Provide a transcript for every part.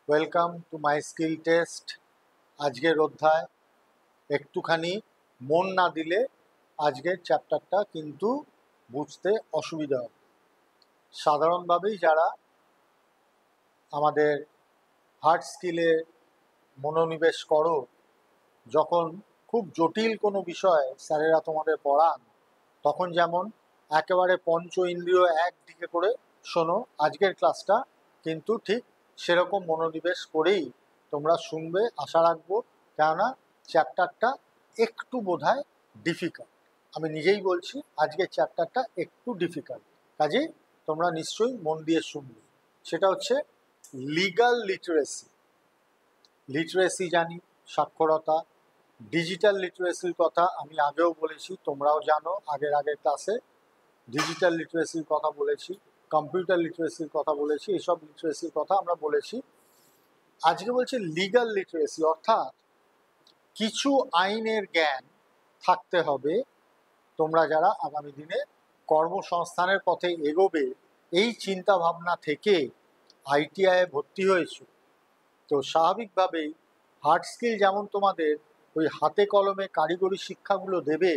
Welcome to my skill test. আজকের অধ্যায় একটুখানি মন না দিলে আজকের চ্যাপ্টারটা কিন্তু বুঝতে অসুবিধা হবে। সাধারণভাবেই যারা আমাদের হার্ড স্কিলে মনোনিবেশ করো, যখন খুব জটিল কোনো বিষয় স্যারেরা তোমাদের পড়ান, তখন যেমন একেবারে পঞ্চ ইন্দ্রিয় একদিকে করে শোনো, আজকের ক্লাসটা কিন্তু ঠিক সেরকম মনোনিবেশ করেই তোমরা শুনবে আশা রাখবো। কেননা চ্যাপ্টারটা একটু বোধহয় ডিফিকাল্ট, আমি নিজেই বলছি আজকের চ্যাপ্টারটা একটু ডিফিকাল্ট, কাজেই তোমরা নিশ্চয়ই মন দিয়ে শুনবে। সেটা হচ্ছে লিগ্যাল লিটারেসি। লিটারেসি জানি সাক্ষরতা, ডিজিটাল লিটারেসির কথা আমি আগেও বলেছি, তোমরাও জানো, আগের ক্লাসে ডিজিটাল লিটারেসির কথা বলেছি, কম্পিউটার লিটারেসির কথা বলেছি, এইসব লিটারেসির কথা আমরা বলেছি। আজকে বলছি লিগ্যাল লিটারেসি, অর্থাৎ কিছু আইনের জ্ঞান থাকতে হবে তোমরা যারা আগামী দিনে কর্মসংস্থানের পথে এগোবে, এই চিন্তা ভাবনা থেকে আইটিআইয়ে ভর্তি হয়েছে। তো স্বাভাবিকভাবেই হার্ড স্কিল যেমন তোমাদের ওই হাতে কলমে কারিগরি শিক্ষাগুলো দেবে,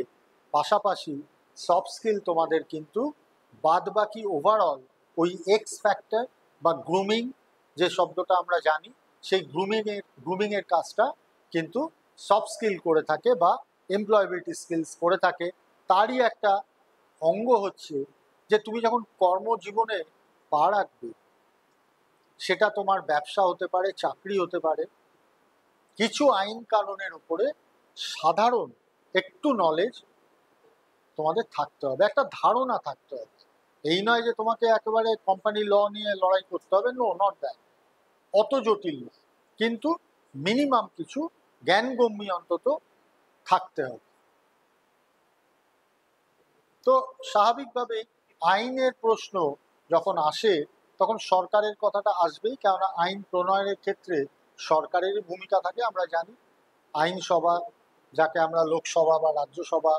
পাশাপাশি সফট স্কিল তোমাদের কিন্তু বাদবাকি ওভারঅল ওই এক্স ফ্যাক্টর বা গ্রুমিং যে শব্দটা আমরা জানি, সেই গ্রুমিংয়ের কাজটা কিন্তু সফট স্কিল করে থাকে বা এমপ্লয়াবিলিটি স্কিলস করে থাকে। তারই একটা অঙ্গ হচ্ছে যে তুমি যখন কর্মজীবনে পা রাখবে, সেটা তোমার ব্যবসা হতে পারে, চাকরি হতে পারে, কিছু আইন কানুনের উপরে সাধারণ একটু নলেজ তোমাদের থাকতে হবে, একটা ধারণা থাকতে হবে। এই নয় যে তোমাকে একেবারে কোম্পানি ল নিয়ে লড়াই করতে হবে, নো, নট দ্যাট, অত জটিল না, কিন্তু মিনিমাম কিছু জ্ঞানগম্যি অন্তত থাকতে হবে। তো স্বাভাবিকভাবেই আইনের প্রশ্ন যখন আসে তখন সরকারের কথাটা আসবেই, কেননা আইন প্রণয়নের ক্ষেত্রে সরকারের ভূমিকা থাকে। আমরা জানি আইনসভা, যাকে আমরা লোকসভা বা রাজ্যসভা,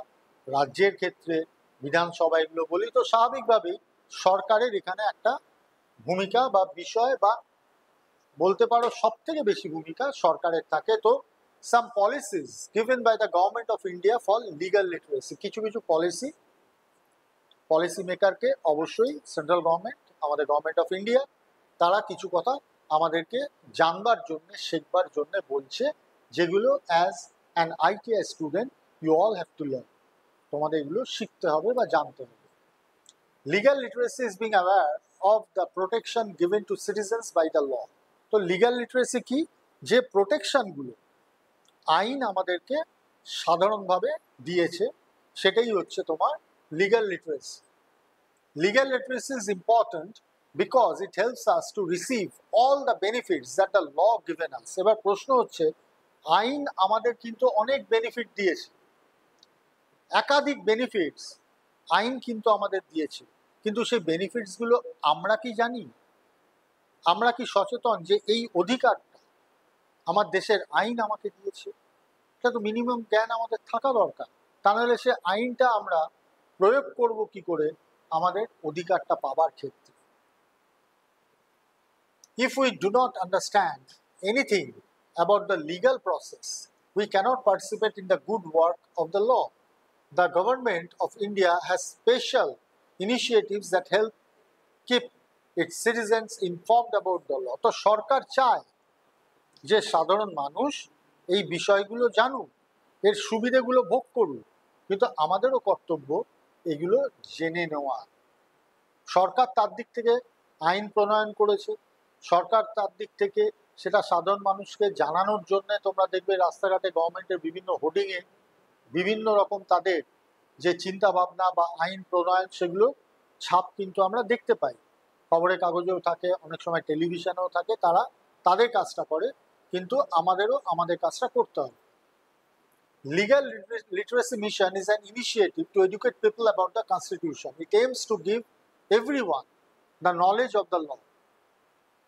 রাজ্যের ক্ষেত্রে বিধানসভা এগুলো বলি, তো স্বাভাবিকভাবেই সরকারের এখানে একটা ভূমিকা বা বিষয়, বা বলতে পারো সব থেকে বেশি ভূমিকা সরকারের থাকে। তো some policies given by the government of India for legal literacy, কিছু পলিসি মেকারকে অবশ্যই সেন্ট্রাল গভর্নমেন্ট, আমাদের গভর্নমেন্ট অফ ইন্ডিয়া, তারা কিছু কথা আমাদেরকে জানবার জন্য, শেখবার জন্য বলছে, যেগুলো as an ITI student you all have to learn, তোমাদের এগুলো শিখতে হবে বা জানতে হবে। Legal literacy is being aware of the protection given to citizens by the law. তো লিগ্যাল লিটারেসি কি? যে প্রোটেকশনগুলো আইন আমাদেরকে সাধারণভাবে দিয়েছে, সেটাই হচ্ছে তোমার legal literacy. Legal literacy is important because it helps us to receive all the benefits that the law given us. এবার প্রশ্ন হচ্ছে, আইন আমাদের কিন্তু অনেক বেনিফিট দিয়েছে, একাধিক বেনিফিটস আইন কিন্তু আমাদের দিয়েছে, কিন্তু সেই বেনিফিটসগুলো আমরা কি জানি? আমরা কি সচেতন যে এই অধিকারটা আমার দেশের আইন আমাকে দিয়েছে? এটা তো মিনিমাম জ্ঞান আমাদের থাকা দরকার, তা নাহলে সে আইনটা আমরা প্রয়োগ করব কি করে আমাদের অধিকারটা পাবার ক্ষেত্রে? If we do not understand anything about the legal process, we cannot participate in the good work of the law. The government of India has special initiatives that help keep its citizens informed about the law. তো সরকার চায় যে সাধারণ মানুষ এই বিষয়গুলো জানুক, এর সুবিধাগুলো ভোগ করুক, কিন্তু আমাদেরও কর্তব্য এগুলো জেনে নেওয়া। সরকার তার দিক থেকে আইন প্রণয়ন করেছে, সরকার তার দিক থেকে সেটা সাধারণ মানুষকে জানানোর জন্য তোমরা দেখবে রাস্তাঘাটে গভর্নমেন্টের বিভিন্ন হোর্ডিংয়ে বিভিন্ন রকম তাদের যে চিন্তা ভাবনা বা আইন প্রণয়ন, সেগুলো ছাপ কিন্তু আমরা দেখতে পাই, খবরের কাগজেও থাকে, অনেক সময় টেলিভিশনেও থাকে। তারা তাদের কাজটা করে, কিন্তু আমাদেরও আমাদের কাজটা করতে হবে। Legal Literacy Mission is an initiative to educate people about the Constitution. It aims to give everyone the knowledge of the law.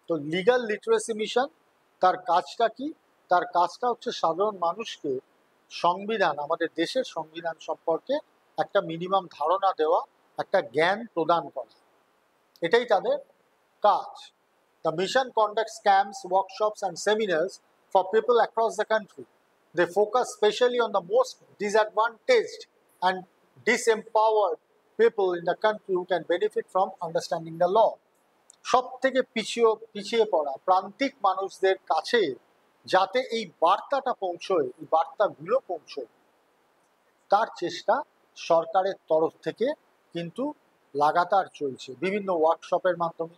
তো লিগ্যাল লিটারেসি মিশন তার কাজটা কি? তার কাজটা হচ্ছে সাধারণ মানুষকে সংবিধান, আমাদের দেশের সংবিধান সম্পর্কে একটা মিনিমাম ধারণা দেওয়া, একটা জ্ঞান প্রদান করা, এটাই তাদের কাজ। The mission conducts camps, workshops, and seminars for people across the country. They focus specially on the most disadvantaged and disempowered people in the country who can benefit from understanding the law. সব থেকে পিছিয়ে পড়া প্রান্তিক মানুষদের কাছে যাতে এই বার্তাটা পৌঁছয়, এই বার্তাগুলো পৌঁছয়, তার চেষ্টা সরকারের তরফ থেকে কিন্তু লাগাতার চলছে। বিভিন্ন ওয়ার্কশপের মাধ্যমে,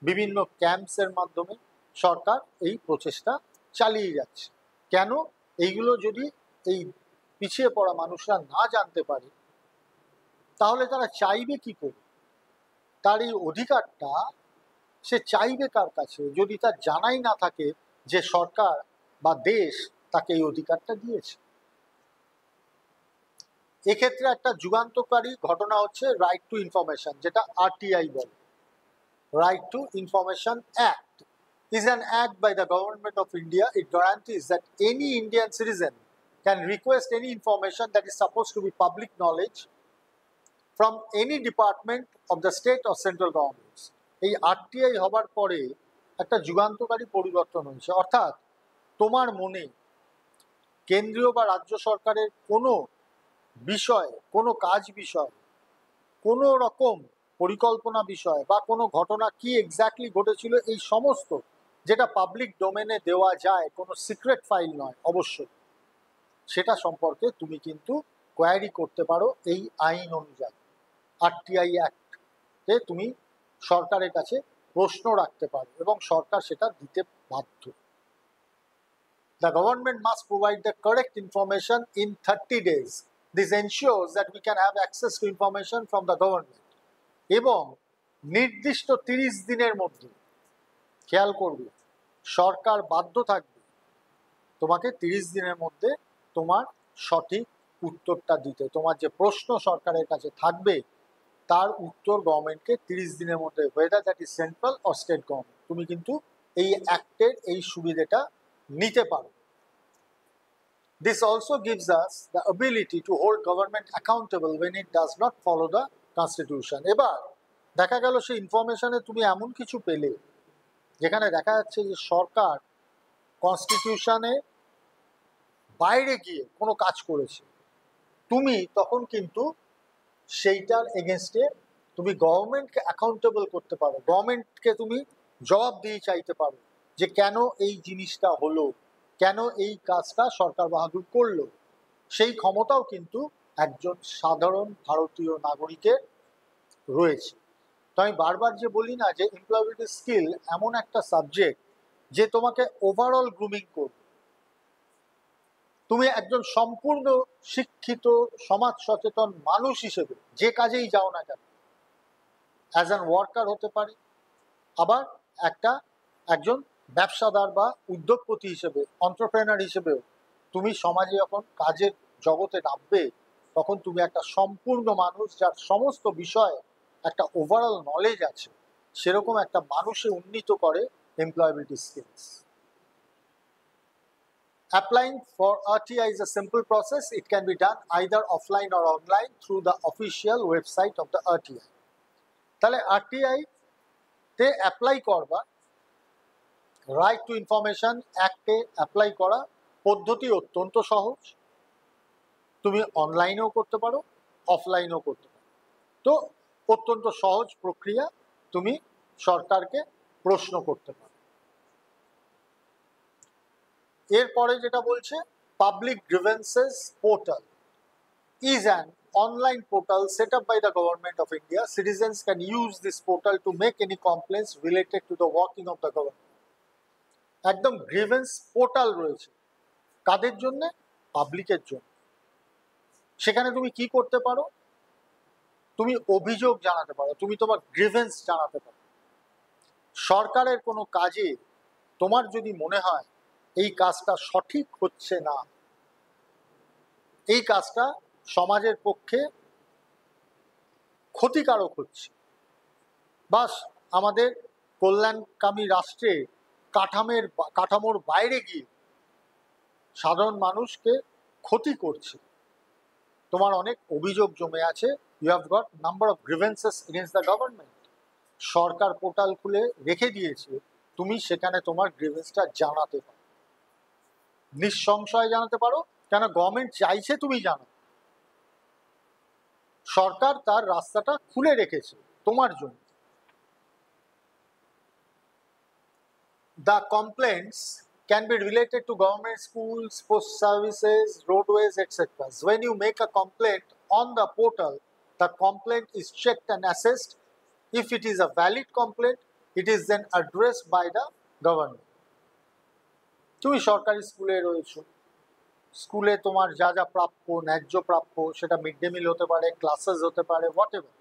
বিভিন্ন ক্যাম্পসের মাধ্যমে সরকার এই প্রচেষ্টা চালিয়ে যাচ্ছে। কেন? এইগুলো যদি এই পিছিয়ে পড়া মানুষরা না জানতে পারে তাহলে তারা চাইবে কি করে? তার এই অধিকারটা সে চাইবে কার কাছে যদি তার জানাই না থাকে যে সরকার বা দেশ তাকে এই অধিকারটা দিয়েছে? এক্ষেত্রে একটা যুগান্তকারী ঘটনা হচ্ছে রাইট টু ইনফরমেশন, যেটা আরটিআই বলে। Right two information act is an act by the government of India. It guarantees that any Indian citizen can request any information that is supposed to be public knowledge from any department of the state or central governments. এই RTI হবার পরে একটা যুগান্তকারী পরিবর্তন হয়েছে, অর্থাৎ তোমার মনে কেন্দ্রীয় বা রাজ্য সরকারের কোনো বিষয়, কোনো কাজ বিষয়, কোনো রকম পরিকল্পনা বিষয় বা কোনো ঘটনা কি এক্স্যাক্টলি ঘটেছিল, এই সমস্ত যেটা পাবলিক ডোমেনে দেওয়া যায়, কোনো সিক্রেট ফাইল নয় অবশ্যই, সেটা সম্পর্কে তুমি কিন্তু কোয়ারি করতে পারো এই আইন অনুযায়ী। আরটিআই অ্যাক্টে তুমি সরকারের কাছে প্রশ্ন রাখতে পারো এবং সরকার সেটা দিতে বাধ্য। The government must provide the correct information in 30 days. This ensures that we can have access to information from the government. এবং নির্দিষ্ট 30 দিনের মধ্যে, খেয়াল করবে, সরকার বাধ্য থাকবে তোমাকে 30 দিনের মধ্যে তোমার সঠিক উত্তরটা দিতে। তোমার যে প্রশ্ন সরকারের কাছে থাকবে তার উত্তর গভর্নমেন্টকে 30 দিনের মধ্যে, whether that is central or state government, তুমি কিন্তু এই অ্যাক্টের এই সুবিধাটা নিতে পারো। This also gives us the ability to hold government accountable when it does not follow the constitution. এবার দেখা গেল সেই ইনফরমেশনে তুমি এমন কিছু পেলে যেখানে দেখা যাচ্ছে যে সরকার কনস্টিটিউশনে বাইরে গিয়ে কোনো কাজ করেছে, তুমি তখন কিন্তু সেইটার এগেনস্টে তুমি গভর্নমেন্টকে অ্যাকাউন্টেবল করতে পারো, গভর্নমেন্টকে তুমি জবাবদিহি চাইতে পারো যে কেন এই জিনিসটা হলো, কেন এই কাজটা সরকার বাহাদুর করলো। সেই ক্ষমতাও কিন্তু একজন সাধারণ ভারতীয় নাগরিকের রয়েছে। তো আমি বারবার যে বলি না যে এমপ্লয়াবিলিটি স্কিল এমন একটা সাবজেক্ট যে তোমাকে ওভারঅল গ্রুমিং করবে। তুমি একজন সম্পূর্ণ শিক্ষিত সমাজ সচেতন মানুষ হিসেবে যে কাজেই যাও না কেন, অ্যাজ অ্যান ওয়ার্কার হতে পারে, আবার একজন ব্যবসাদার বা উদ্যোগপতি হিসেবে, এন্টারপ্রেনার হিসেবেও তুমি সমাজে যখন কাজের জগতে নামবে তখন তুমি একটা সম্পূর্ণ মানুষ যার সমস্ত বিষয়ে একটা ওভারঅল নলেজ আছে, সেরকম একটা মানুষে উন্নীত করে employability skills. Applying for RTI is a simple process. It can be done either offline or online through the official website of the RTI. তাহলে RTI তে অ্যাপ্লাই করবা, রাইট টু ইনফরমেশন অ্যাক্টে অ্যাপ্লাই করা পদ্ধতি অত্যন্ত সহজ। তুমি অনলাইনেও করতে পারো, অফলাইনেও করতে পারো। তো অত্যন্ত সহজ প্রক্রিয়া, তুমি সরকারকে প্রশ্ন করতে পারো। এরপরে যেটা বলছে, public grievances portal is an online portal set up by the government of India. Citizens can use this portal to make any complaints related to the working of the government. একদম গ্রিভেন্স পোর্টাল রয়েছে, কাদের জন্য? পাবলিকের জন্য। সেখানে তুমি কি করতে পারো? তুমি অভিযোগ জানাতে পারো, তুমি তোমার গ্রিভেন্স জানাতে পারো। সরকারের কোনো কাজে তোমার যদি মনে হয় এই কাজটা সঠিক হচ্ছে না, এই কাজটা সমাজের পক্ষে ক্ষতিকারক হচ্ছে, বাস আমাদের কল্যাণকামী রাষ্ট্রে কাঠামোর বাইরে গিয়ে সাধারণ মানুষকে ক্ষতি করছে, তোমার অনেক অভিযোগ জমে আছে, you have got number of grievances against the government, সরকার পোর্টাল খুলে রেখে দিয়েছে, তুমি সেখানে তোমার গ্রিভেন্সটা জানাতে পারো, নিঃসংশয় জানাতে পারো, কেন গভর্নমেন্ট চাইছে তুমি জানো। সরকার তার রাস্তাটা খুলে রেখেছে তোমার জন্য। The complaints can be related to government schools, post services, roadways, etc. When you make a complaint on the portal, the complaint is checked and assessed. If it is a valid complaint, it is then addressed by the government. তুমি সরকারি স্কুলে রয়েছো, স্কুলে তোমার যা যা প্রাপ্য, ন্যায্য প্রাপ্য, সেটা মিড ডে মিল হতে পারে, ক্লাসেস হতে পারে, হোয়াট এভার,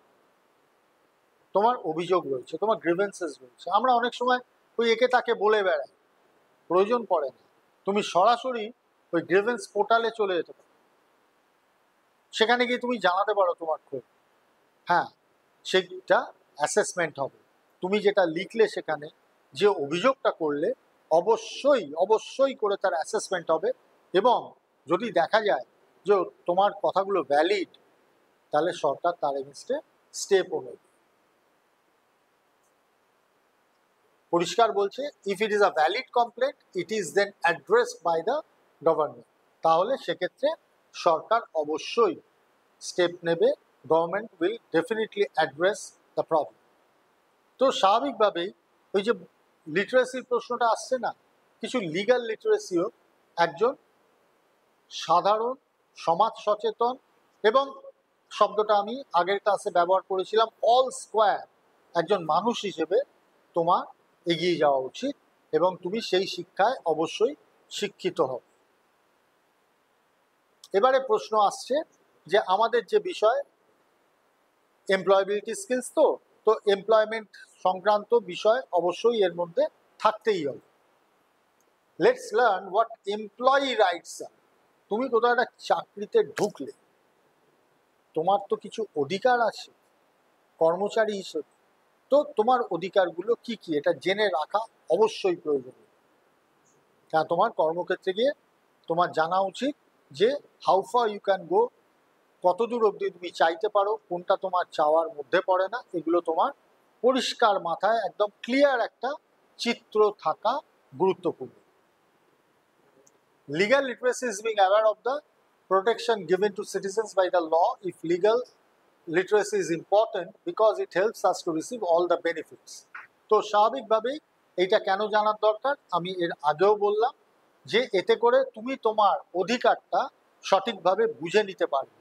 তোমার অভিযোগ রয়েছে, তোমার গ্রিভেন্সেস রয়েছে। আমরা অনেক সময় ওই একে তাকে বলে বেড়াই, প্রয়োজন পড়ে না। তুমি সরাসরি ওই গ্রিভেন্স পোর্টালে চলে যেতে পারো, সেখানে গিয়ে তুমি জানাতে পারো তোমার ক্ষোভ। হ্যাঁ, সেটা অ্যাসেসমেন্ট হবে। তুমি যেটা লিখলে সেখানে, যে অভিযোগটা করলে, অবশ্যই অবশ্যই করে তার অ্যাসেসমেন্ট হবে। এবং যদি দেখা যায় যে তোমার কথাগুলো ভ্যালিড, তাহলে সরকার তার এগেনস্টে স্টেপও নেবে। পরিষ্কার বলছে, if it is a valid complaint, it is then addressed by the government. তাহলে সেক্ষেত্রে সরকার অবশ্যই স্টেপ নেবে, government will definitely address the problem. তো স্বাভাবিকভাবেই ওই যে লিটারেসির প্রশ্নটা আসছে না, কিছু লিগ্যাল লিটারেসিও একজন সাধারণ সমাজ সচেতন, এবং শব্দটা আমি আগের ক্লাসে ব্যবহার করেছিলাম, অল স্কোয়ার একজন মানুষ হিসেবে তোমার এগিয়ে যাওয়া উচিত, এবং তুমি সেই শিক্ষায় অবশ্যই শিক্ষিত হবে। এবারে প্রশ্ন আসছে যে আমাদের যে বিষয় এমপ্লয়াবিলিটি স্কিলস, তো এমপ্লয়মেন্ট সংক্রান্ত বিষয় অবশ্যই এর মধ্যে থাকতেই হবে। Let's learn what employee rights are. তুমি কোথাও একটা চাকরিতে ঢুকলে তোমার তো কিছু অধিকার আছে কর্মচারী হিসেবে, তো তোমার অধিকারগুলো কি কি এটা জেনে রাখা অবশ্যই প্রয়োজনীয়। কারণ তোমার কর্মক্ষেত্রে গিয়ে তোমার জানা উচিত যে how far you can go, কতদূর অবধি তুমি চাইতে পারো, কোনটা তোমার চাওয়ার মধ্যে পড়ে না, এগুলো তোমার পরিষ্কার মাথায় একদম ক্লিয়ার একটা চিত্র থাকা গুরুত্বপূর্ণ। Legal literacy is being aware of the protection given to citizens by the law. If legal literacy is important because it helps us to receive all the benefits. তো স্বাভাবিকভাবেই এইটা কেন জানার দরকার, আমি এর আগেও বললাম যে এতে করে তুমি তোমার অধিকারটা সঠিকভাবে বুঝে নিতে পারবে।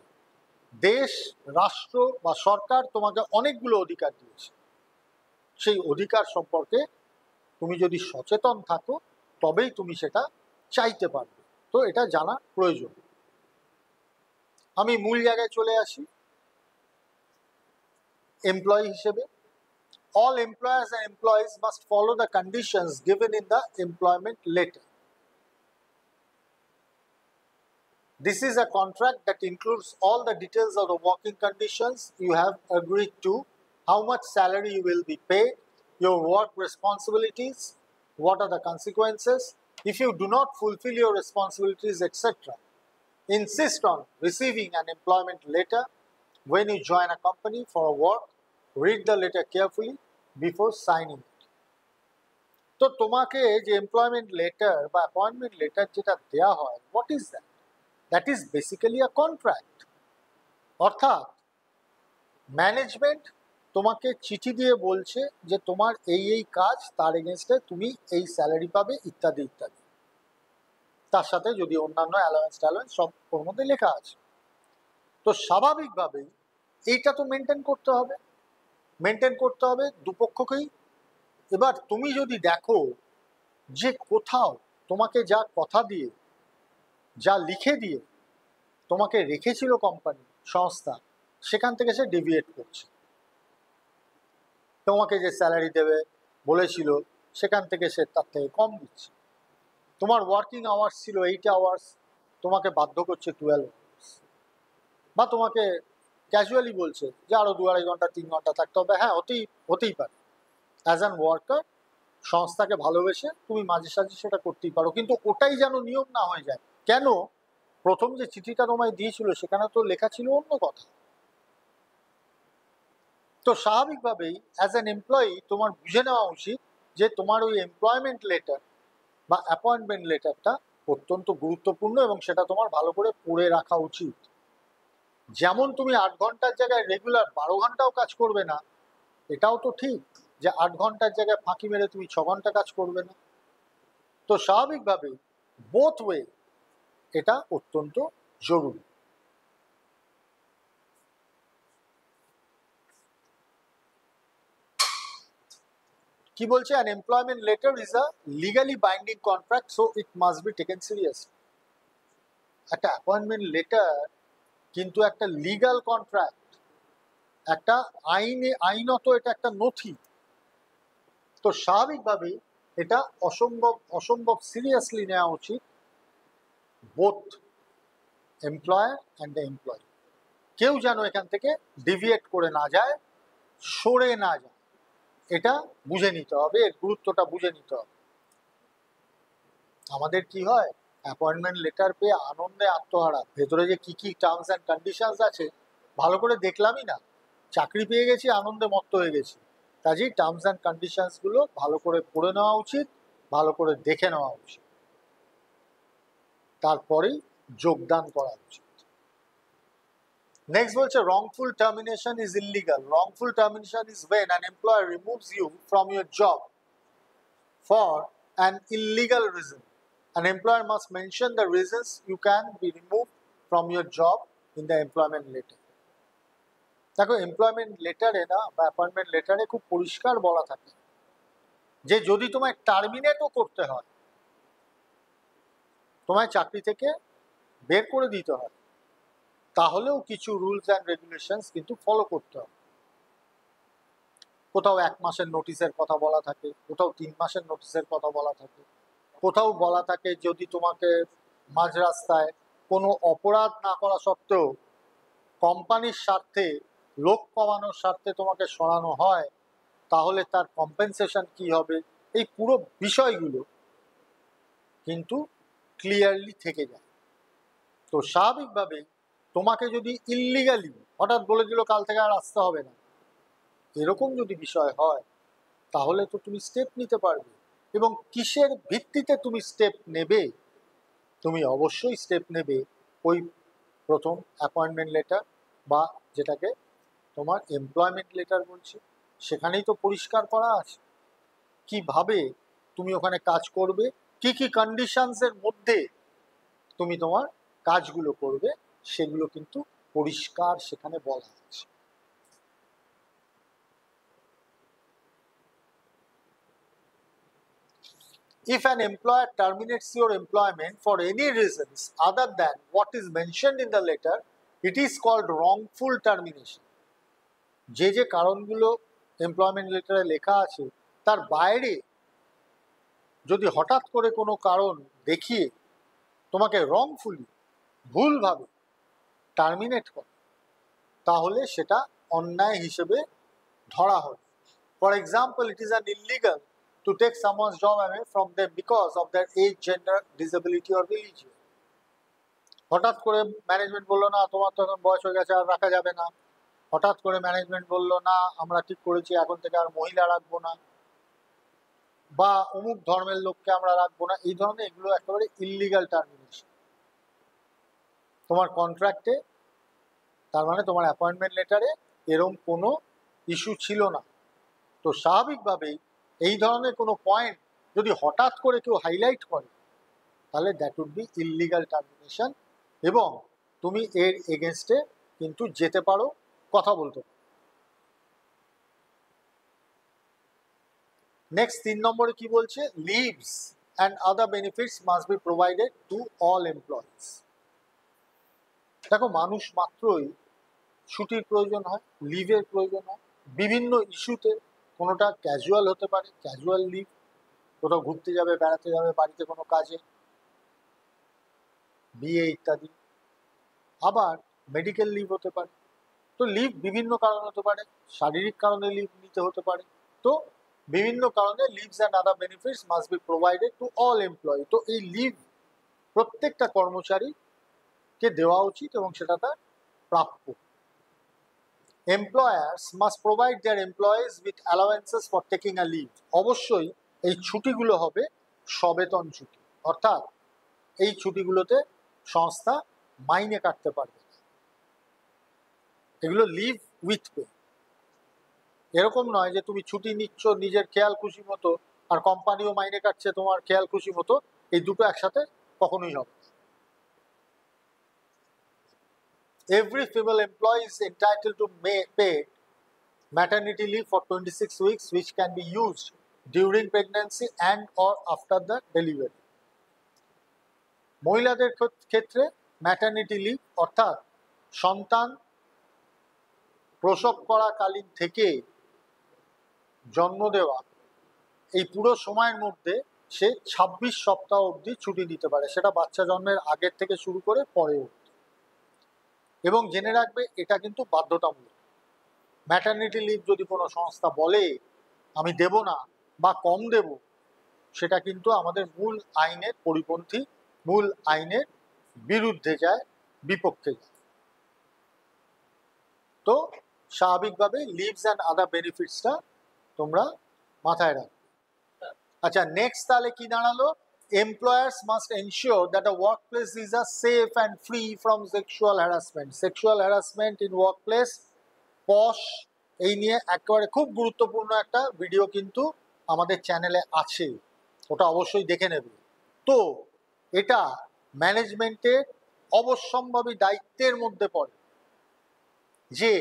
দেশ, রাষ্ট্র বা সরকার তোমাকে অনেকগুলো অধিকার দিয়েছে, সেই অধিকার সম্পর্কে তুমি যদি সচেতন থাকো তবেই তুমি সেটা চাইতে পারবে। তো এটা জানা প্রয়োজন। আমি মূল জায়গায় চলে আসি। এমপ্লয়ি হিসেবে, all employers and employees must follow the conditions given in the employment letter. This is a contract that includes all the details of the working conditions you have agreed to, how much salary you will be paid, your work responsibilities, what are the consequences if you do not fulfill your responsibilities, etc. Insist on receiving an employment letter when you join a company for work. Read the letter carefully before signing it. তো তোমাকে যে employment letter বা appointment letter যেটা দেওয়া হয়, what is that? That is basically a contract. অর্থাৎ management তোমাকে চিঠি দিয়ে বলছে যে তোমার এই এই কাজ, তার এগেনস্টে তুমি এই স্যালারি পাবে, ইত্যাদি ইত্যাদি। তার সাথে যদি অন্যান্য অ্যালাওয়েন্স ট্যালাওয়েন্স সব ওর মধ্যে লেখা আছে। তো স্বাভাবিকভাবেই এইটা তো মেনটেন করতে হবে, দুপক্ষকেই। এবার তুমি যদি দেখো যে কোথাও তোমাকে যা কথা দিয়ে, যা লিখে দিয়ে তোমাকে রেখেছিল কোম্পানি, সংস্থা, সেখান থেকে সে ডেভিয়েট করছে, তোমাকে যে স্যালারি দেবে বলেছিল সেখান থেকে সে তার থেকে কম দিচ্ছে, তোমার ওয়ার্কিং আওয়ার্স ছিল 8 আওয়ার্স, তোমাকে বাধ্য করছে 12 আওয়ার্স, বা তোমাকে ক্যাজুয়ালি বলছে যে আরও 2-2.5 ঘন্টা 3 ঘন্টা থাকতে হবে। হ্যাঁ, হতেই পারে। অ্যাজ অ্যান ওয়ার্কার সংস্থাকে ভালোবেসে তুমি মাঝে সাঝে সেটা করতেই পারো, কিন্তু ওটাই যেন নিয়ম না হয়ে যায়। কেন? প্রথম যে চিঠিটা তোমায় দিয়েছিল সেখানে তো লেখা ছিল অন্য কথা। তো স্বাভাবিকভাবেই অ্যাজ অ্যান এমপ্লয়ি তোমার বুঝে নেওয়া উচিত যে তোমার ওই এমপ্লয়মেন্ট লেটার বা অ্যাপয়েন্টমেন্ট লেটারটা অত্যন্ত গুরুত্বপূর্ণ এবং সেটা তোমার ভালো করে পড়ে রাখা উচিত। যেমন তুমি 8 ঘন্টার জায়গায় রেগুলার 12 ঘন্টাও কাজ করবে না, এটাও তো ঠিক যে 8 ঘন্টার জায়গায় ফাঁকি মেরে তুমি 6 ঘন্টা কাজ করবে না। তো স্বাভাবিকভাবে বোথ ওয়ে এটা অত্যন্ত জরুরি। কি বলছে, an employment letter is a legally binding contract, so it must be taken seriously. একটা অ্যাপয়েন্টমেন্ট লেটার কিন্তু একটা লিগ্যাল কন্ট্রাক্ট, একটা আইনত এটা একটা নথি। তো স্বাভাবিকভাবেই এটা অসম্ভব সিরিয়াসলি নেওয়া উচিত both employer and the employee. কেউ যেন এখান থেকে ডিভিয়েট করে না যায়, সরে না যায়, এটা বুঝে নিতে হবে, এর গুরুত্বটা বুঝে নিতে হবে। আমাদের কি হয়, অ্যাপয়েন্টমেন্ট লেটার পেয়ে আনন্দে আত্মহারা, ভেতরে যে কি টার্মস অ্যান্ড কন্ডিশনস আছে ভালো করে দেখলামই না, চাকরি পেয়ে গেছি, আনন্দে মত্ত হয়ে গেছি। কাজেই টার্মস অ্যান্ড কন্ডিশনসগুলো ভালো করে পড়ে নেওয়া উচিত, ভালো করে দেখে নেওয়া উচিত, তারপরেই যোগদান করা উচিত। নেক্সট বলছে wrongful termination is illegal. Wrongful termination is when an employer removes you from your job for an illegal reason. An employer must mention the reasons you can be removed from your job in the employment letter. দেখো, employment লেটারে না বা appointment লেটারে খুব পরিষ্কার বলা থাকে যে যদি তোমায় টার্মিনেটও করতে হয়, তোমায় চাকরি থেকে বের করে দিতে হয়, তাহলেও কিছু রুলস অ্যান্ড রেগুলেশনস কিন্তু ফলো করতে হবে। কোথাও 1 মাসের নোটিশের কথা বলা থাকে, কোথাও 3 মাসের নোটিশের কথা বলা থাকে, কোথাও বলা থাকে যদি তোমাকে মাঝ রাস্তায় কোনো অপরাধ না করা সত্ত্বেও কোম্পানির স্বার্থে, লোক কমানোর স্বার্থে তোমাকে সরানো হয়, তাহলে তার কম্পেনসেশন কি হবে, এই পুরো বিষয়গুলো কিন্তু ক্লিয়ারলি থেকে যায়। তো স্বাভাবিকভাবেই তোমাকে যদি ইল্লিগালি হঠাৎ বলে দিল কাল থেকে আর আসতে হবে না, এরকম যদি বিষয় হয়, তাহলে তো তুমি স্টেপ নিতে পারবে। এবং কিসের ভিত্তিতে তুমি স্টেপ নেবে? তুমি অবশ্যই স্টেপ নেবে ওই প্রথম অ্যাপয়েন্টমেন্ট লেটার বা যেটাকে তোমার এমপ্লয়মেন্ট লেটার বলছি, সেখানেই তো পরিষ্কার করা আছে কিভাবে তুমি ওখানে কাজ করবে, কি কি কন্ডিশনসের মধ্যে তুমি তোমার কাজগুলো করবে, সেগুলো কিন্তু পরিষ্কার সেখানে বলা আছে। If an employer terminates your employment for any reasons other than what is mentioned in the letter, it is called wrongful termination. যে যে কারণগুলো এমপ্লয়মেন্ট লেটারে লেখা আছে তার বাইরে যদি হঠাৎ করে কোনো কারণ দেখিয়ে তোমাকে রংফুলি, ভুলভাবে টার্মিনেট করে, তাহলে সেটা অন্যায় হিসেবে ধরা হবে। For example, it is an illegal to take someone's job away from them because of their age, gender, disability or religion. হঠাৎ করে ম্যানেজমেন্ট বললো না তোমার তো এখন বয়স হয়ে গেছে আর রাখা যাবে না, হঠাৎ করে ম্যানেজমেন্ট বললো না আমরা ঠিক করেছি এখন থেকে আর মহিলা রাখবো না, বা অমুক ধর্মের লোককে আমরা রাখবো না, এই ধরনের এগুলো একেবারে ইল্লিগাল টার্মিনেশন। তোমার কন্ট্রাক্টে, তার মানে তোমার অ্যাপয়েন্টমেন্ট লেটারে এরকম কোনো ইস্যু ছিল না। তো স্বাভাবিকভাবেই এই ধরনের কোনো পয়েন্ট যদি হঠাৎ করে কেউ হাইলাইট করে, তাহলে that would be illegal termination, এবং তুমি এর এগেনস্টে কিন্তু যেতে পারো, কথা বলতে পারো। নেক্সট 3 নম্বরে কি বলছে, leaves and other benefits must be provided to all employees. দেখো, মানুষ মাত্রই ছুটির প্রয়োজন হয়, লিভের প্রয়োজন হয় বিভিন্ন ইস্যুতে। কোনোটা ক্যাজুয়াল হতে পারে, ক্যাজুয়াল লিভ, কোথাও ঘুরতে যাবে, বেড়াতে যাবে, বাড়িতে কোনো কাজে, বিয়ে ইত্যাদি। আবার মেডিকেল লিভ হতে পারে। তো লিভ বিভিন্ন কারণ হতে পারে, শারীরিক কারণে লিভ নিতে হতে পারে। তো বিভিন্ন কারণে leaves and other benefits must be provided to all employee. তো এই লিভ প্রত্যেকটা কর্মচারীকে দেওয়া উচিত এবং সেটা তার প্রাপ্য। Employers must provide their employees with allowances for taking a leave. অবশ্যই এই ছুটিগুলো হবে সবেতন ছুটি, অর্থাৎ এই ছুটিগুলোতে সংস্থা মাইনে কাটতে পারবে না, এগুলো লিভ উইথ পে। এরকম নয় যে তুমি ছুটি নিচ্ছ নিজের খেয়াল খুশি মতো আর কোম্পানিও মাইনে কাটছে তোমার খেয়াল খুশি মতো, এই দুটো একসাথে কখনোই হবে না। Every female employee is entitled to pay maternity leave for 26 weeks, which can be used during pregnancy and or after the delivery. মহিলাদের ক্ষেত্রে ম্যাটারনিটি লিভ অর্থাৎ সন্তান প্রসব করাকালীন থেকে জন্ম দেওয়া এই পুরো সময়ের মধ্যে সে 26 সপ্তাহ অবধি ছুটি নিতে পারে, সেটা বাচ্চা জন্মের আগের থেকে শুরু করে পরে অবধি। এবং জেনে রাখবে এটা কিন্তু বাধ্যতামূলক। ম্যাটারনিটি লিভ যদি কোনো সংস্থা বলে আমি দেব না বা কম দেব, সেটা কিন্তু আমাদের মূল আইনের পরিপন্থী, মূল আইনের বিরুদ্ধে যায়, বিপক্ষে যায়। তো স্বাভাবিকভাবে লিভস অ্যান্ড আদার বেনিফিটসটা তোমরা মাথায় রাখবে। আচ্ছা, নেক্সট তাহলে কি দাঁড়ালো? Employers must ensure that a work place is a safe and free from sexual harassment. Sexual harassment in work place, POSH, এই নিয়ে একেবারে খুব গুরুত্বপূর্ণ একটা ভিডিও কিন্তু আমাদের চ্যানেলে আছে, ওটা অবশ্যই দেখে নেবে। তো এটা ম্যানেজমেন্টের অবশ্যম্ভাবী দায়িত্বের মধ্যে পড়ে যে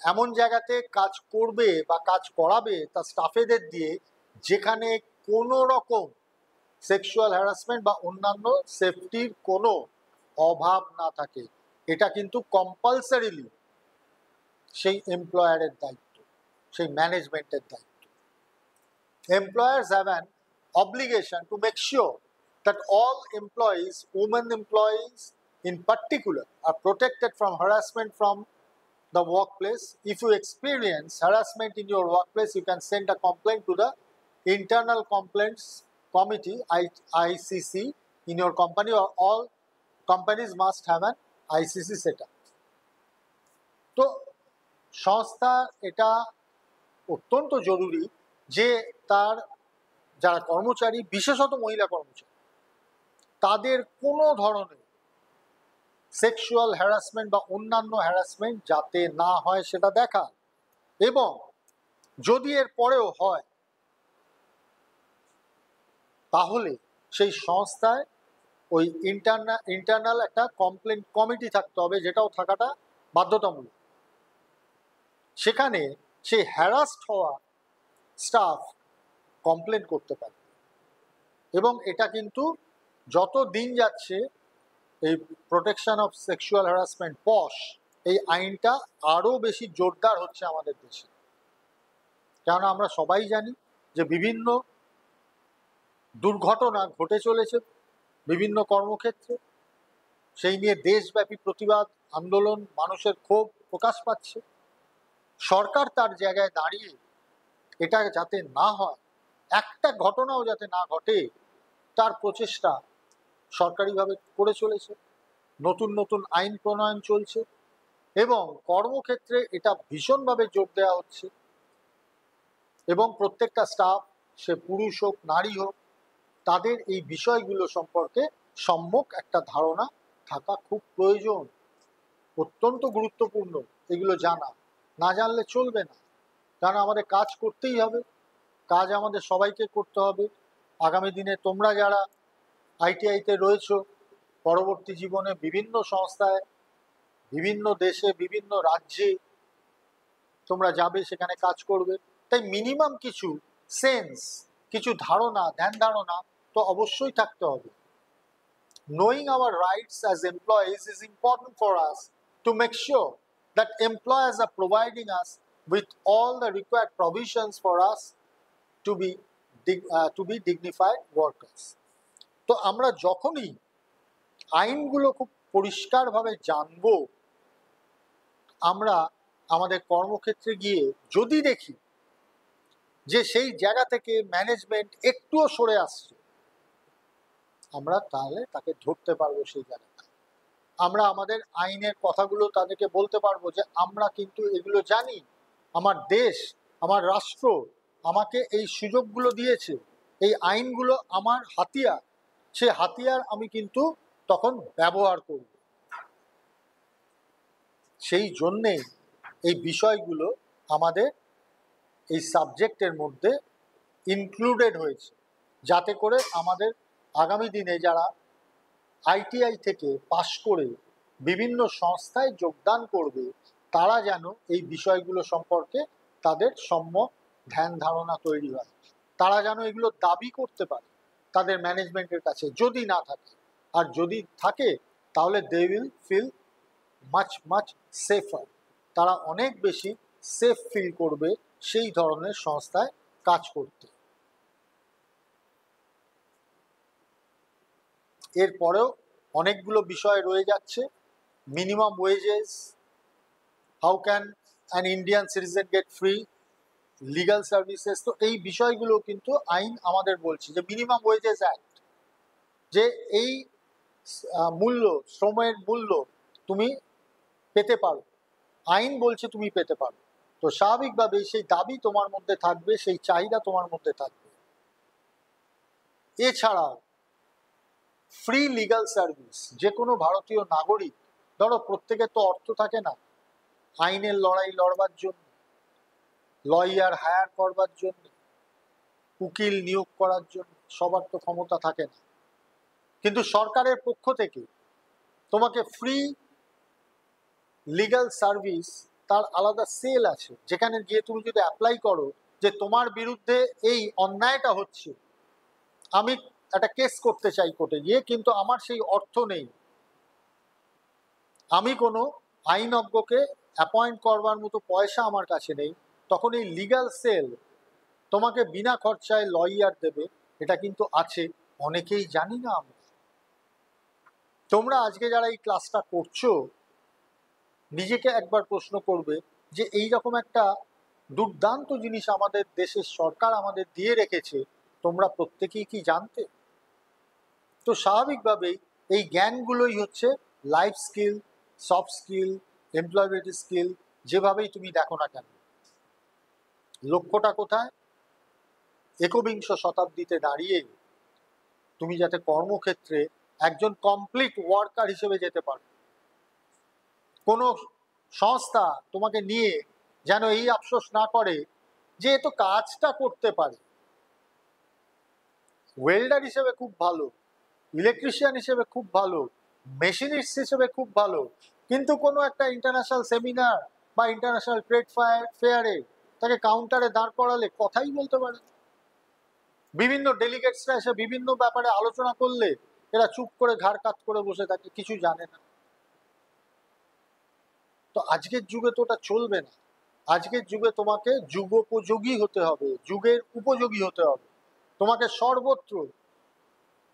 এমন জায়গাতে কাজ করবে বা কাজ করাবে তার স্টাফেদের দিয়ে যেখানে কোনো রকম সেক্সুয়াল হ্যারাসমেন্ট বা অন্যান্য সেফটির কোনো অভাব না থাকে। এটা কিন্তু কম্পালসারিলি সেই এমপ্লয়ারের দায়িত্ব, সেই ম্যানেজমেন্টের দায়িত্ব। Employers have an obligation to make sure that all employees, women employees in particular, are protected from harassment from the workplace. If you experience harassment in your workplace, you can send a complaint to the Internal Complaints Committee, ICC, in your company, or all companies must have an ICC setup. তো সংস্থা এটা অত্যন্ত জরুরি যে তার যারা কর্মচারী, বিশেষত মহিলা কর্মচারী, তাদের কোনো ধরনের সেক্সুয়াল হ্যারাসমেন্ট বা অন্যান্য হ্যারাসমেন্ট যাতে না হয় সেটা দেখা, এবং যদি এর পরেও হয় তাহলে সেই সংস্থায় ওই ইন্টারনাল একটা কমপ্লেন কমিটি থাকতে হবে, যেটাও থাকাটা বাধ্যতামূলক। সেখানে সেই হ্যারাসড হওয়া স্টাফ কমপ্লেন করতে পারে। এবং এটা কিন্তু যত দিন যাচ্ছে এই প্রোটেকশন অফ সেক্সুয়াল হ্যারাসমেন্ট, পশ, এই আইনটা আরও বেশি জোরদার হচ্ছে আমাদের দেশে। কেননা আমরা সবাই জানি যে বিভিন্ন দুর্ঘটনা ঘটে চলেছে বিভিন্ন কর্মক্ষেত্রে, সেই নিয়ে দেশব্যাপী প্রতিবাদ আন্দোলন, মানুষের ক্ষোভ প্রকাশ পাচ্ছে। সরকার তার জায়গায় দাঁড়িয়ে এটা যাতে না হয়, একটা ঘটনাও যাতে না ঘটে, তার প্রচেষ্টা সরকারিভাবে করে চলেছে। নতুন নতুন আইন প্রণয়ন চলছে এবং কর্মক্ষেত্রে এটা ভীষণভাবে জোর দেওয়া হচ্ছে। এবং প্রত্যেকটা স্টাফ, সে পুরুষ হোক নারী হোক, তাদের এই বিষয়গুলো সম্পর্কে সম্যক একটা ধারণা থাকা খুব প্রয়োজন, অত্যন্ত গুরুত্বপূর্ণ। এগুলো জানা, না জানলে চলবে না, কারণ আমাদের কাজ করতেই হবে, কাজ আমাদের সবাইকে করতে হবে। আগামী দিনে তোমরা যারা আইটিআইতে রয়েছো, পরবর্তী জীবনে বিভিন্ন সংস্থায়, বিভিন্ন দেশে, বিভিন্ন রাজ্যে তোমরা যাবে, সেখানে কাজ করবে। তাই মিনিমাম কিছু সেন্স, কিছু ধারণা, ধ্যান ধারণা তো অবশ্যই থাকতে হবে। Knowing our rights as employees is important for us to make sure that employers are providing us with all the required provisions for us to be dignified workers. তো আমরা যখনই আইনগুলো খুব পরিষ্কারভাবে জানবো, আমরা আমাদের কর্মক্ষেত্রে গিয়ে যদি দেখি যে সেই জায়গা থেকে ম্যানেজমেন্ট একটুও সরে আসছে, আমরা তাহলে তাকে ধরতে পারবো সেই জায়গাটা। আমরা আমাদের আইনের কথাগুলো তাদেরকে বলতে পারবো যে আমরা কিন্তু এগুলো জানি, আমার দেশ, আমার রাষ্ট্র আমাকে এই সুযোগগুলো দিয়েছে, এই আইনগুলো আমার হাতিয়ার, সে হাতিয়ার আমি কিন্তু তখন ব্যবহার করব। সেই জন্যেই এই বিষয়গুলো আমাদের এই সাবজেক্টের মধ্যে ইনক্লুডেড হয়েছে, যাতে করে আমাদের আগামী দিনে যারা আইটিআই থেকে পাশ করে বিভিন্ন সংস্থায় যোগদান করবে তারা যেন এই বিষয়গুলো সম্পর্কে তাদের সম্যক ধ্যান ধারণা তৈরি হয়, তারা যেন এগুলো দাবি করতে পারে তাদের ম্যানেজমেন্টের কাছে, যদি না থাকে। আর যদি থাকে তাহলে they will feel much much safer, তারা অনেক বেশি সেফ ফিল করবে সেই ধরনের সংস্থায় কাজ করতে। এরপরেও অনেকগুলো বিষয় রয়ে যাচ্ছে। Minimum wages, how can an Indian citizen get free legal services, তো এই বিষয়গুলো কিন্তু আইন আমাদের বলছে যে মিনিমাম ওয়েজেস অ্যাক্ট, যে এই মূল্য, শ্রমের মূল্য তুমি পেতে পারো, আইন বলছে তুমি পেতে পারো। তো স্বাভাবিকভাবেই সেই দাবি তোমার মধ্যে থাকবে, সেই চাহিদা তোমার মধ্যে থাকবে। এছাড়াও ফ্রি লিগাল সার্ভিস, যে কোনো ভারতীয় নাগরিক, ধরো প্রত্যেকের তো অর্থ থাকে না আইনের লড়াই লড়বার জন্য, লয়ার হায়ার করবার জন্য, উকিল নিয়োগ করার জন্য, সবার তো ক্ষমতা থাকে না, কিন্তু সরকারের পক্ষ থেকে তোমাকে ফ্রি লিগাল সার্ভিস তার আলাদা সেল আছে, যেখানে গিয়ে তুমি যদি অ্যাপ্লাই করো যে তোমার বিরুদ্ধে এই অন্যায়টা হচ্ছে, আমি একটা কেস করতে চাই কোর্টে গিয়ে, কিন্তু আমার সেই অর্থ নেই, আমি কোনো আইনজ্ঞকে অ্যাপয়েন্ট করবার মতো পয়সা আমার কাছে নেই, তখন এই লিগাল সেল তোমাকে বিনা খরচায় লয়ার দেবে। এটা কিন্তু আছে, অনেকেই জানি না আমরা। তোমরা আজকে যারা এই ক্লাসটা করছো নিজেকে একবার প্রশ্ন করবে যে এই রকম একটা দুর্দান্ত জিনিস আমাদের দেশের সরকার আমাদের দিয়ে রেখেছে, তোমরা প্রত্যেকেই কি জানতে? তো স্বাভাবিকভাবেই এই জ্ঞানগুলোই হচ্ছে life skill, soft skill, employability skill, যেভাবেই তুমি দেখো না কেন। লক্ষ্যটা কোথায়? একবিংশ শতাব্দীতে দাঁড়িয়ে তুমি যাতে কর্মক্ষেত্রে একজন কমপ্লিট ওয়ার্কার হিসেবে যেতে পারো, কোনো সংস্থা তোমাকে নিয়ে যেন এই আফসোস না করে যে এ তো কাজটা করতে পারে, ওয়েল্ডার হিসেবে খুব ভালো, ইলেকট্রিশিয়ান হিসেবে খুব ভালো, মেশিনিস্ট হিসেবে খুব ভালো, কিন্তু কোনো একটা ইন্টারন্যাশনাল সেমিনার বা ইন্টারন্যাশনাল ট্রেড ফেয়ারে তাকে কাউন্টারে দাঁড় করালে কথাই বলতে পারে, বিভিন্ন ডেলিগেটসরা এসে বিভিন্ন ব্যাপারে আলোচনা করলে এরা চুপ করে ঘাড় কাত করে বসে থাকে, কিছু জানে না। তো আজকের যুগে তো ওটা চলবে না। আজকের যুগে তোমাকে যুগোপযোগী হতে হবে, যুগের উপযোগী হতে হবে, তোমাকে সর্বত্র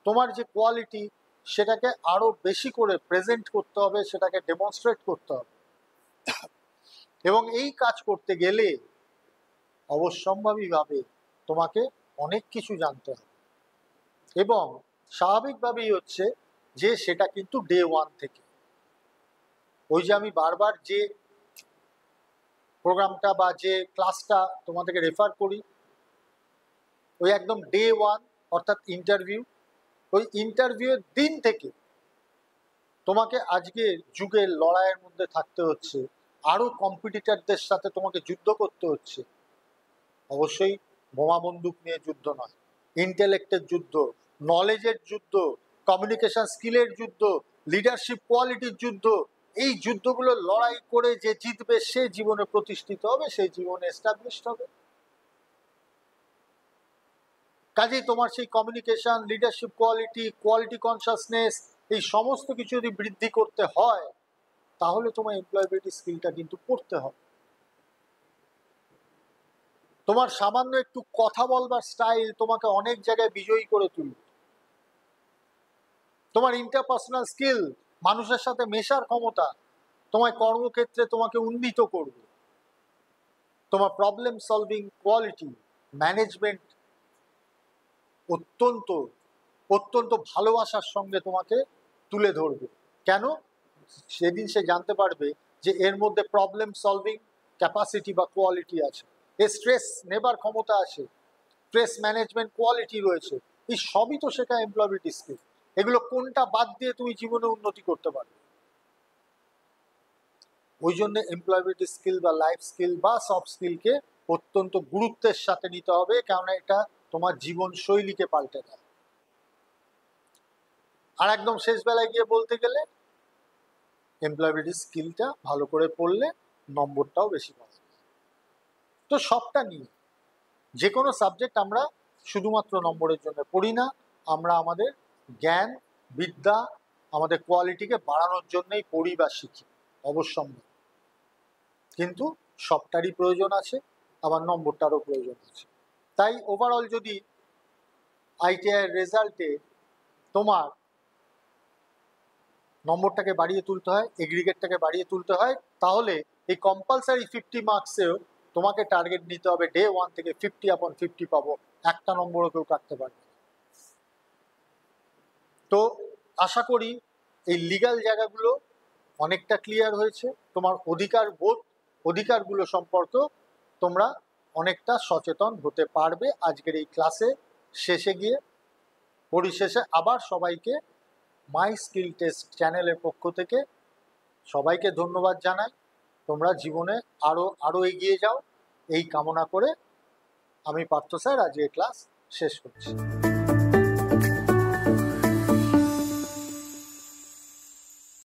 তোমার যে কোয়ালিটি সেটাকে আরো বেশি করে প্রেজেন্ট করতে হবে, সেটাকে ডেমনস্ট্রেট করতে হবে। এবং এই কাজ করতে গেলে অবশ্যম্ভাবীভাবে তোমাকে অনেক কিছু জানতে হবে, এবং স্বাভাবিকভাবেই হচ্ছে যে সেটা কিন্তু ডে ওয়ান থেকে, ওই যে আমি বারবার যে প্রোগ্রামটা বা যে ক্লাসটা তোমাদেরকে রেফার করি, ওই একদম ডে ওয়ান অর্থাৎ ইন্টারভিউ, ওই ইন্টারভিউয়ের দিন থেকে তোমাকে আজকে যুগের লড়াইয়ের মধ্যে থাকতে হচ্ছে, আরো কম্পিটিটরদের সাথে তোমাকে যুদ্ধ করতে হচ্ছে। অবশ্যই বোমা বন্দুক নিয়ে যুদ্ধ নয়, ইন্টেলেক্টের যুদ্ধ, নলেজের যুদ্ধ, কমিউনিকেশন স্কিলের যুদ্ধ, লিডারশিপ কোয়ালিটির যুদ্ধ। এই যুদ্ধগুলো লড়াই করে যে জিতবে সে জীবনে প্রতিষ্ঠিত হবে, সেই জীবনে এস্টাবলিশড হবে। কাজেই তোমার সেই communication, leadership quality, quality consciousness, এই সমস্ত কিছু যদি বৃদ্ধি করতে হয় তাহলে তোমার এমপ্লয়াবিলিটি স্কিলটা কিন্তু পড়তে হবে। তোমার সামান্য একটু কথা বলবার স্টাইল তোমাকে অনেক জায়গায় বিজয়ী করে তুলবে। তোমার ইন্টারপার্সোনাল স্কিল, মানুষের সাথে মেশার ক্ষমতা তোমার কর্মক্ষেত্রে তোমাকে উন্নীত করবে। তোমার প্রবলেম সলভিং কোয়ালিটি, ম্যানেজমেন্ট অত্যন্ত অত্যন্ত ভালোবাসার সঙ্গে তোমাকে তুলে ধরবে। কেন? সেদিন সে জানতে পারবে যে এর মধ্যে প্রবলেম সলভিং ক্যাপাসিটি বা কোয়ালিটি আছে, এর স্ট্রেস নেবার ক্ষমতা আছে, স্ট্রেস ম্যানেজমেন্ট কোয়ালিটি রয়েছে, এই সবই তো শেখা এমপ্লয়াবিলিটি স্কিল। এগুলো কোনটা বাদ দিয়ে তুমি জীবনে উন্নতি করতে পারবে? ওই জন্য এমপ্লয়াবিলিটি স্কিল বা লাইফ স্কিল বা সফট স্কিলকে অত্যন্ত গুরুত্বের সাথে নিতে হবে, কারণ এটা তোমার জীবন শৈলীকে পাল্টে দেয়। আর একদম শেষ বেলায় গিয়ে বলতে গেলে এমপ্লয়াবিলিটি স্কিলটা ভালো করে পড়লে নম্বরটাও বেশি পাওয়া যায়। তো সবটা নিয়ে যে কোনো সাবজেক্ট আমরা শুধুমাত্র নম্বরের জন্য পড়ি না, আমরা আমাদের জ্ঞান বিদ্যা আমাদের কোয়ালিটিকে বাড়ানোর জন্যই পড়ি বা শিখি অবশ্যম্ভাবী। কিন্তু সবটারই প্রয়োজন আছে, আবার নম্বরটারও প্রয়োজন আছে। তাই ওভারঅল যদি আইটিআইয়ের রেজাল্টে তোমার নম্বরটাকে বাড়িয়ে তুলতে হয়, এগ্রিগেটটাকে বাড়িয়ে তুলতে হয়, তাহলে এই কম্পালসারি 50 মার্কসেও তোমাকে টার্গেট নিতে হবে ডে 1 থেকে 50/50 পাবো, একটা নম্বরও কেউ কাটতে পারবে। তো আশা করি এই লিগ্যাল জায়গাগুলো অনেকটা ক্লিয়ার হয়েছে, তোমার অধিকারগুলো সম্পর্কে তোমরা অনেকটা সচেতন হতে পারবে আজকের এই ক্লাসে শেষে গিয়ে। পরিশেষে আবার সবাইকে মাই স্কিল টেস্ট চ্যানেলের পক্ষ থেকে সবাইকে ধন্যবাদ জানাই। তোমরা জীবনে আরো এগিয়ে যাও এই কামনা করে আমি পার্থ স্যার আজকে ক্লাস শেষ করছি।